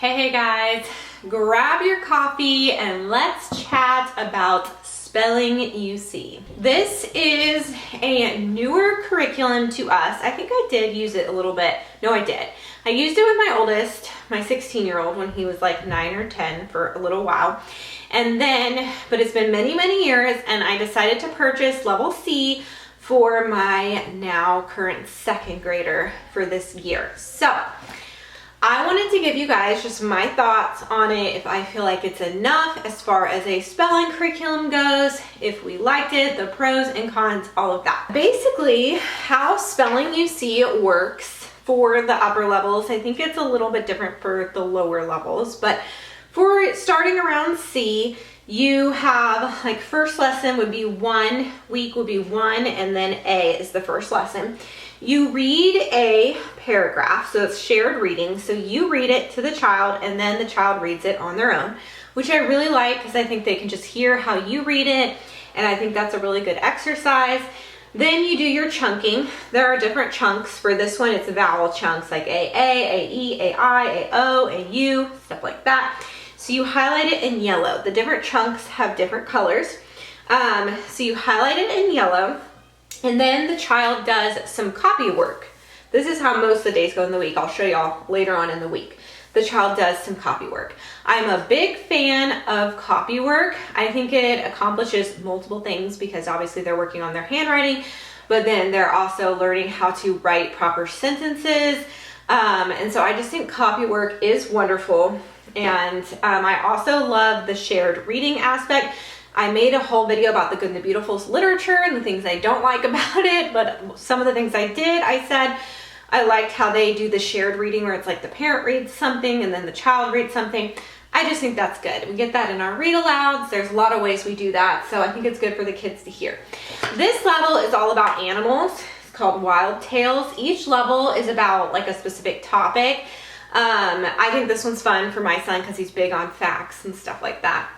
Hey guys, grab your coffee and let's chat about spelling UC. This is a newer curriculum to us. I think I did use it a little bit. No, I did. I used it with my oldest, my 16-year-old, when he was like 9 or 10 for a little while. And then, but it's been many, many years, and I decided to purchase level C for my now current second grader for this year. So I wanted to give you guys just my thoughts on it, if I feel like it's enough as far as a spelling curriculum goes, if we liked it, the pros and cons, all of that. Basically, how spelling UC works for the upper levels, I think it's a little bit different for the lower levels, but for starting around C, you have like first lesson would be 1 week would be 1, and then A is the first lesson. You read a paragraph, so it's shared reading. So you read it to the child and then the child reads it on their own, which I really like because I think they can just hear how you read it, and I think that's a really good exercise. Then you do your chunking. There are different chunks. For this one, it's vowel chunks like AA, AE, AI, AO, AU, stuff like that. So you highlight it in yellow. The different chunks have different colors. So you highlight it in yellow. And then the child does some copy work. This is how most of the days go in the week. I'll show y'all later on in the week. The child does some copy work. I'm a big fan of copy work. I think it accomplishes multiple things because obviously they're working on their handwriting, but then they're also learning how to write proper sentences. And so I just think copy work is wonderful. And I also love the shared reading aspect. I made a whole video about the Good and the Beautiful's literature and the things I don't like about it, but some of the things I did, I said I liked how they do the shared reading where it's like the parent reads something and then the child reads something. I just think that's good. We get that in our read alouds. There's a lot of ways we do that, so I think it's good for the kids to hear. This level is all about animals. It's called Wild Tales. Each level is about like a specific topic. I think this one's fun for my son because he's big on facts and stuff like that.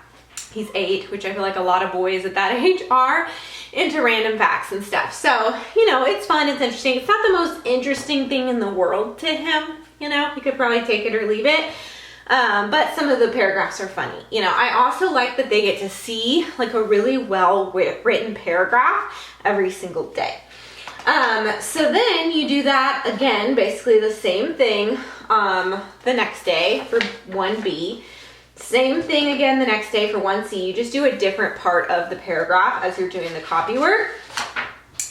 He's 8, which I feel like a lot of boys at that age are into random facts and stuff. So, you know, it's fun, it's interesting. It's not the most interesting thing in the world to him, you know, he could probably take it or leave it. But some of the paragraphs are funny. You know, I also like that they get to see like a really well written paragraph every single day. So then you do that again, basically the same thing the next day for 1B. Same thing again the next day for 1C. You just do a different part of the paragraph as you're doing the copy work.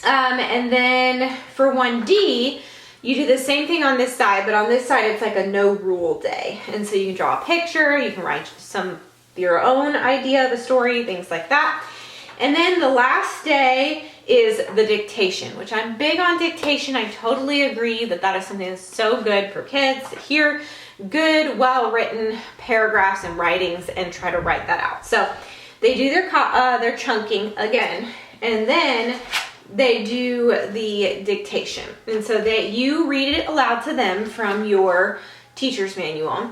And then for 1D, you do the same thing on this side, but on this side it's like a no rule day. And so you can draw a picture, you can write your own idea of a story, things like that. And then the last day is the dictation, which I'm big on dictation. I totally agree that that is something that's so good for kids to hear good, well-written paragraphs and writings and try to write that out. So they do their chunking again, and then they do the dictation. And so that you read it aloud to them from your teacher's manual,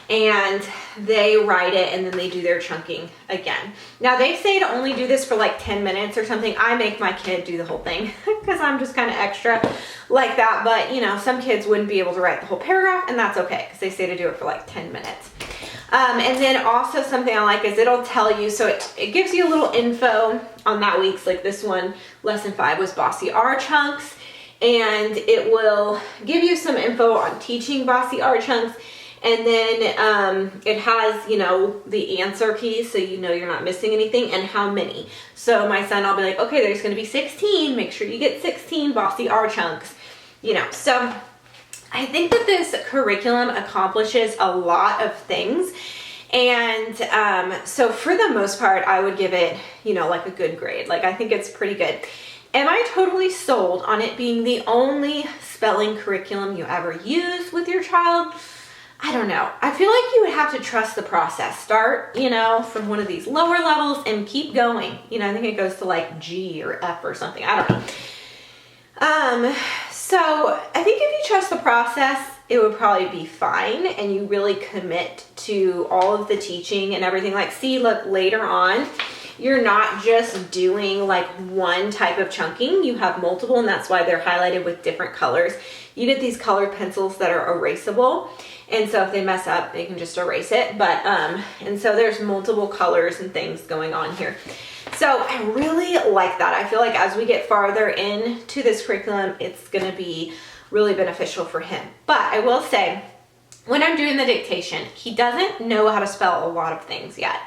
and they write it, and then they do their chunking again. Now they say to only do this for like 10 minutes or something. I make my kid do the whole thing because I'm just kind of extra like that, but you know, some kids wouldn't be able to write the whole paragraph, and that's okay because they say to do it for like 10 minutes. And then also something I like is it'll tell you, so it gives you a little info on that week's, like this one, lesson 5 was Bossy R chunks, and it will give you some info on teaching Bossy R chunks. And then it has, you know, the answer key, so you know you're not missing anything, and how many. So my son, I'll be like, okay, there's going to be 16. Make sure you get 16 Bossy R chunks, you know. So I think that this curriculum accomplishes a lot of things. And so for the most part, I would give it, you know, like a good grade. Like, I think it's pretty good. Am I totally sold on it being the only spelling curriculum you ever use with your child? I don't know. I feel like you would have to trust the process. Start, you know, from one of these lower levels and keep going. You know, I think it goes to like G or F or something. I don't know. So I think if you trust the process, it would probably be fine, and you really commit to all of the teaching and everything. Like, see, look, later on, you're not just doing like one type of chunking. You have multiple, and that's why they're highlighted with different colors. you get these colored pencils that are erasable. And so if they mess up, they can just erase it. But, and so there's multiple colors and things going on here. So I really like that. I feel like as we get farther into this curriculum, it's going to be really beneficial for him. But I will say, when I'm doing the dictation, he doesn't know how to spell a lot of things yet.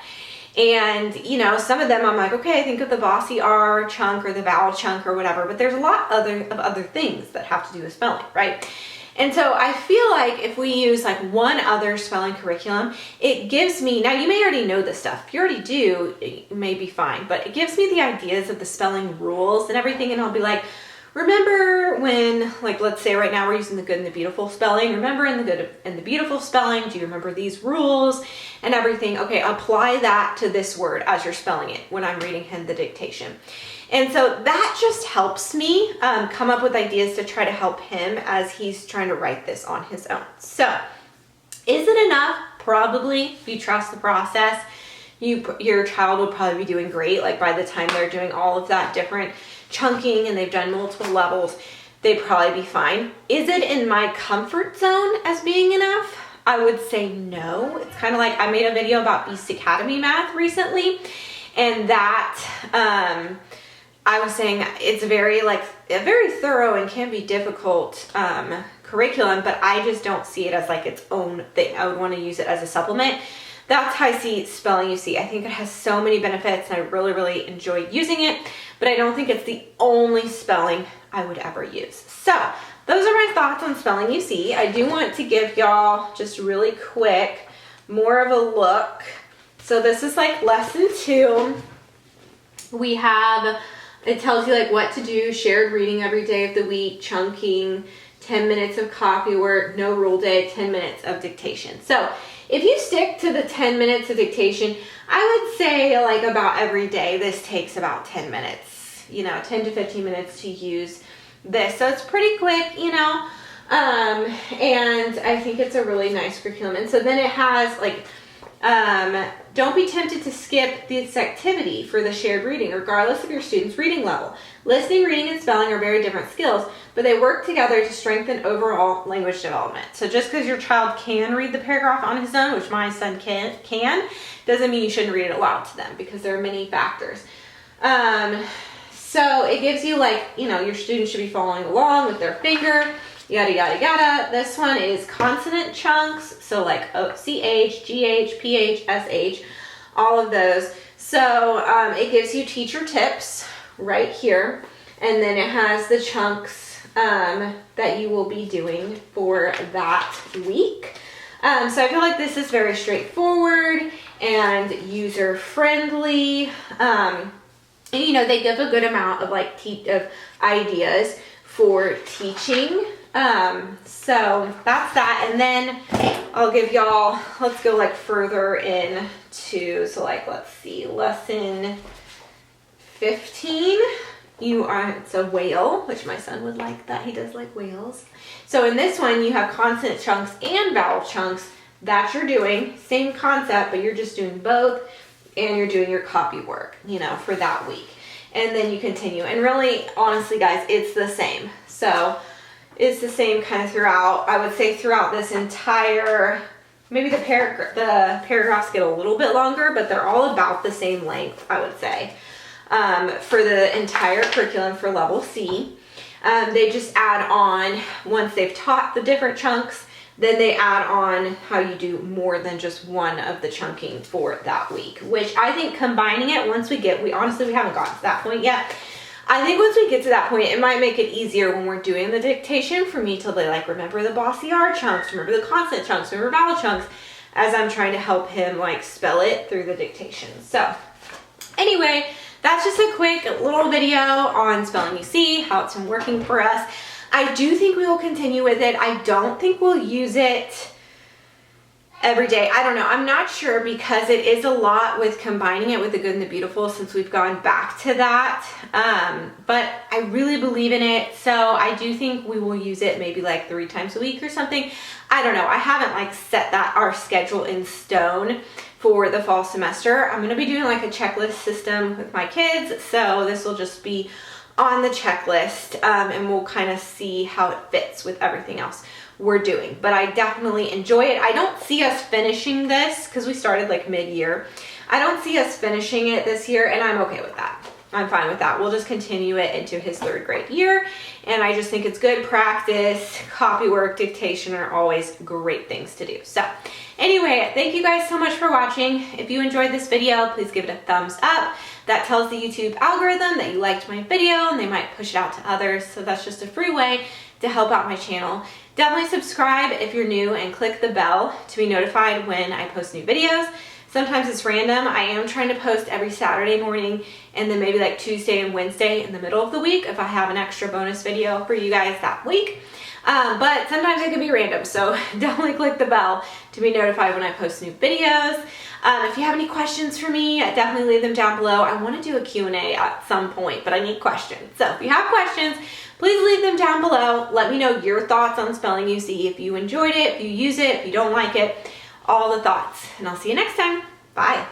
And, you know, some of them I'm like, okay, think of the bossy R chunk or the vowel chunk or whatever, but there's a lot of other things that have to do with spelling, right? And so I feel like if we use like one other spelling curriculum, it gives me, now you may already know this stuff. If you already do, it may be fine, but it gives me the ideas of the spelling rules and everything. And I'll be like, remember when, like, let's say right now we're using the good and the beautiful spelling. Remember in the good and the beautiful spelling, do you remember these rules and everything? Okay, apply that to this word as you're spelling it when I'm reading him the dictation. And so that just helps me come up with ideas to try to help him as he's trying to write this on his own. So is it enough? Probably. If you trust the process, your child will probably be doing great. Like by the time they're doing all of that different chunking and they've done multiple levels, they'd probably be fine. Is it in my comfort zone as being enough? I would say no. It's kind of like I made a video about Beast Academy math recently, and that I was saying it's very thorough and can be difficult curriculum, but I just don't see it as like its own thing. I would want to use it as a supplement. That's how I see Spelling UC. I think it has so many benefits and I really, really enjoy using it, but I don't think it's the only spelling I would ever use. So those are my thoughts on Spelling UC. I do want to give y'all just really quick more of a look. So this is like lesson 2. We have, it tells you like what to do, shared reading every day of the week, chunking, 10 minutes of copy work, no rule day, 10 minutes of dictation. So if you stick to the 10 minutes of dictation, I would say like about every day, this takes about 10 minutes, 10 to 15 minutes to use this. So it's pretty quick, and I think it's a really nice curriculum. And so then it has like, don't be tempted to skip this activity for the shared reading, regardless of your student's reading level. Listening, reading, and spelling are very different skills, but they work together to strengthen overall language development. So just because your child can read the paragraph on his own, which my son can, doesn't mean you shouldn't read it aloud to them, because there are many factors. So it gives you like, your student should be following along with their finger, yada, yada, yada. This one is consonant chunks. So like CH, GH, PH, SH, all of those. So it gives you teacher tips right here. And then it has the chunks that you will be doing for that week. So I feel like this is very straightforward and user-friendly. And they give a good amount of like of ideas for teaching. So that's that. And then I'll give y'all, let's go like further into, so like, let's see, lesson 15. It's a whale, which my son would like that. He does like whales. So in this one, you have consonant chunks and vowel chunks that you're doing. Same concept, but you're just doing both, and you're doing your copy work, for that week. And then you continue. And really, honestly, guys, it's the same. So it's the same kind of throughout. I would say throughout this entire, maybe the paragraphs get a little bit longer, but they're all about the same length, I would say. For the entire curriculum for level C. They just add on, once they've taught the different chunks, then they add on how you do more than just one of the chunking for that week, which I think combining it, we honestly haven't gotten to that point yet. I think once we get to that point, it might make it easier when we're doing the dictation for me to like remember the bossy R chunks, remember the consonant chunks, remember vowel chunks, as I'm trying to help him like spell it through the dictation. So anyway, that's just a quick little video on Spelling UC, how it's been working for us. I do think we will continue with it. I don't think we'll use it every day. I don't know. I'm not sure, because it is a lot with combining it with the good and the beautiful since we've gone back to that. But I really believe in it. So I do think we will use it maybe like 3 times a week or something. I don't know. I haven't like set our schedule in stone for the fall semester. I'm going to be doing like a checklist system with my kids. So this will just be on the checklist, and we'll kind of see how it fits with everything else we're doing. But I definitely enjoy it. I don't see us finishing this because we started like mid-year. I don't see us finishing it this year, and I'm okay with that. I'm fine with that. We'll just continue it into his 3rd grade year, and I just think it's good practice. Copy work, dictation are always great things to do. So anyway, thank you guys so much for watching. If you enjoyed this video, please give it a thumbs up. That tells the YouTube algorithm that you liked my video, and they might push it out to others. So that's just a free way to help out my channel. Definitely subscribe if you're new and click the bell to be notified when I post new videos. Sometimes it's random. I am trying to post every Saturday morning and then maybe like Tuesday and Wednesday in the middle of the week if I have an extra bonus video for you guys that week. But sometimes it can be random, so definitely click the bell to be notified when I post new videos. If you have any questions for me, definitely leave them down below. I want to do a Q&A at some point, but I need questions. So if you have questions, please leave them down below. Let me know your thoughts on spelling UC, if you enjoyed it, if you use it, if you don't like it, all the thoughts. And I'll see you next time. Bye.